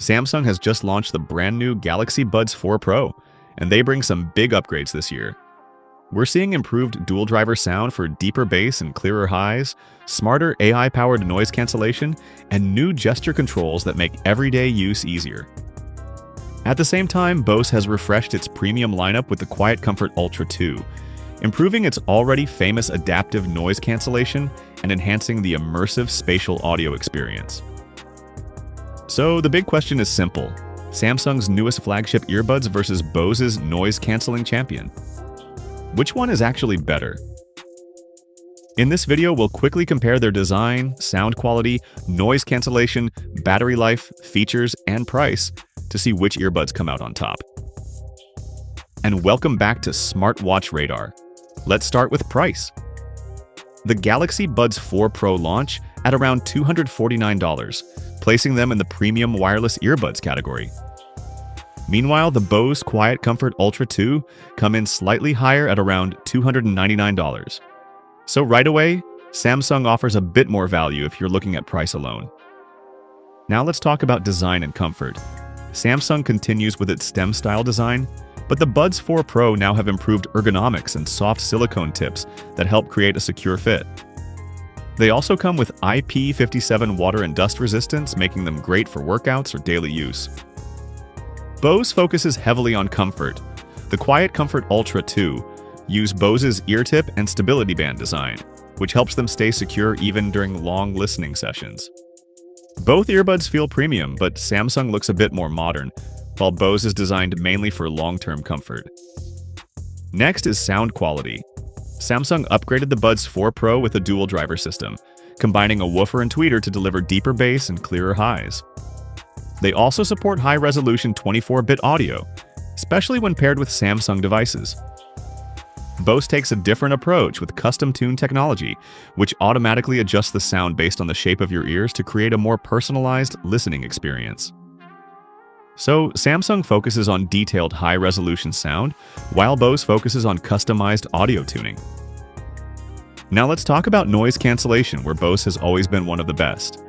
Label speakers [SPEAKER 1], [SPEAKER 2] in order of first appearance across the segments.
[SPEAKER 1] Samsung has just launched the brand new Galaxy Buds 4 Pro, and they bring some big upgrades this year. We're seeing improved dual-driver sound for deeper bass and clearer highs, smarter AI-powered noise cancellation, and new gesture controls that make everyday use easier. At the same time, Bose has refreshed its premium lineup with the QuietComfort Ultra 2, improving its already famous adaptive noise cancellation and enhancing the immersive spatial audio experience. So the big question is simple: Samsung's newest flagship earbuds versus Bose's noise-canceling champion. Which one is actually better? In this video, we'll quickly compare their design, sound quality, noise cancellation, battery life, features, and price to see which earbuds come out on top. And welcome back to Smartwatch Radar. Let's start with price. The Galaxy Buds 4 Pro launch at around $249, placing them in the premium wireless earbuds category. Meanwhile, the Bose QuietComfort Ultra 2 come in slightly higher at around $299. So right away, Samsung offers a bit more value if you're looking at price alone. Now let's talk about design and comfort. Samsung continues with its STEM-style design, but the Buds 4 Pro now have improved ergonomics and soft silicone tips that help create a secure fit. They also come with IP57 water and dust resistance, making them great for workouts or daily use. Bose focuses heavily on comfort. The QuietComfort Ultra 2 use Bose's ear tip and stability band design, which helps them stay secure even during long listening sessions. Both earbuds feel premium, but Samsung looks a bit more modern, while Bose is designed mainly for long-term comfort. Next is sound quality. Samsung upgraded the Buds 4 Pro with a dual driver system, combining a woofer and tweeter to deliver deeper bass and clearer highs. They also support high-resolution 24-bit audio, especially when paired with Samsung devices. Bose takes a different approach with custom-tuned technology, which automatically adjusts the sound based on the shape of your ears to create a more personalized listening experience. So, Samsung focuses on detailed high-resolution sound, while Bose focuses on customized audio tuning. Now let's talk about noise cancellation, where Bose has always been one of the best.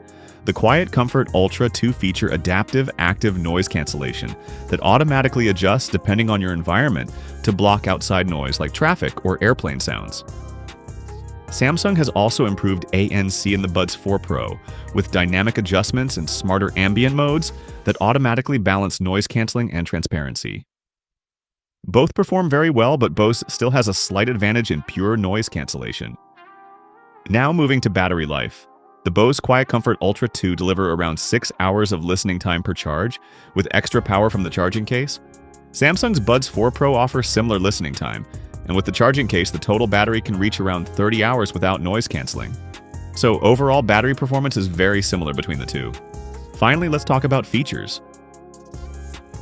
[SPEAKER 1] The QuietComfort Ultra 2 feature adaptive active noise cancellation that automatically adjusts depending on your environment to block outside noise like traffic or airplane sounds. Samsung has also improved ANC in the Buds 4 Pro with dynamic adjustments and smarter ambient modes that automatically balance noise cancelling and transparency. Both perform very well, but Bose still has a slight advantage in pure noise cancellation. Now moving to battery life. The Bose QuietComfort Ultra 2 deliver around 6 hours of listening time per charge, with extra power from the charging case. Samsung's Buds 4 Pro offers similar listening time, and with the charging case, the total battery can reach around 30 hours without noise cancelling. So overall battery performance is very similar between the two. Finally, let's talk about features.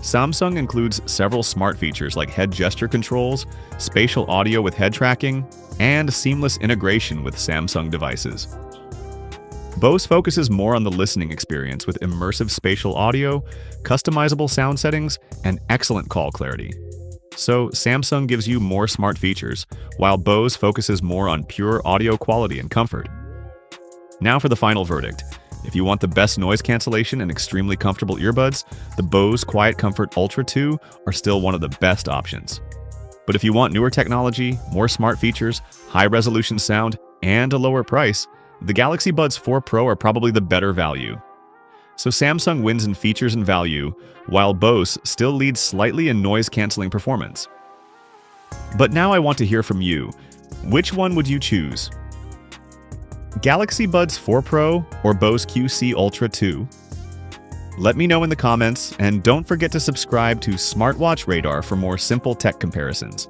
[SPEAKER 1] Samsung includes several smart features like head gesture controls, spatial audio with head tracking, and seamless integration with Samsung devices. Bose focuses more on the listening experience with immersive spatial audio, customizable sound settings, and excellent call clarity. So, Samsung gives you more smart features, while Bose focuses more on pure audio quality and comfort. Now for the final verdict. If you want the best noise cancellation and extremely comfortable earbuds, the Bose QuietComfort Ultra 2 are still one of the best options. But if you want newer technology, more smart features, high-resolution sound, and a lower price, the Galaxy Buds 4 Pro are probably the better value. So Samsung wins in features and value, while Bose still leads slightly in noise-canceling performance. But now I want to hear from you. Which one would you choose? Galaxy Buds 4 Pro or Bose QC Ultra 2? Let me know in the comments, and don't forget to subscribe to Smartwatch Radar for more simple tech comparisons.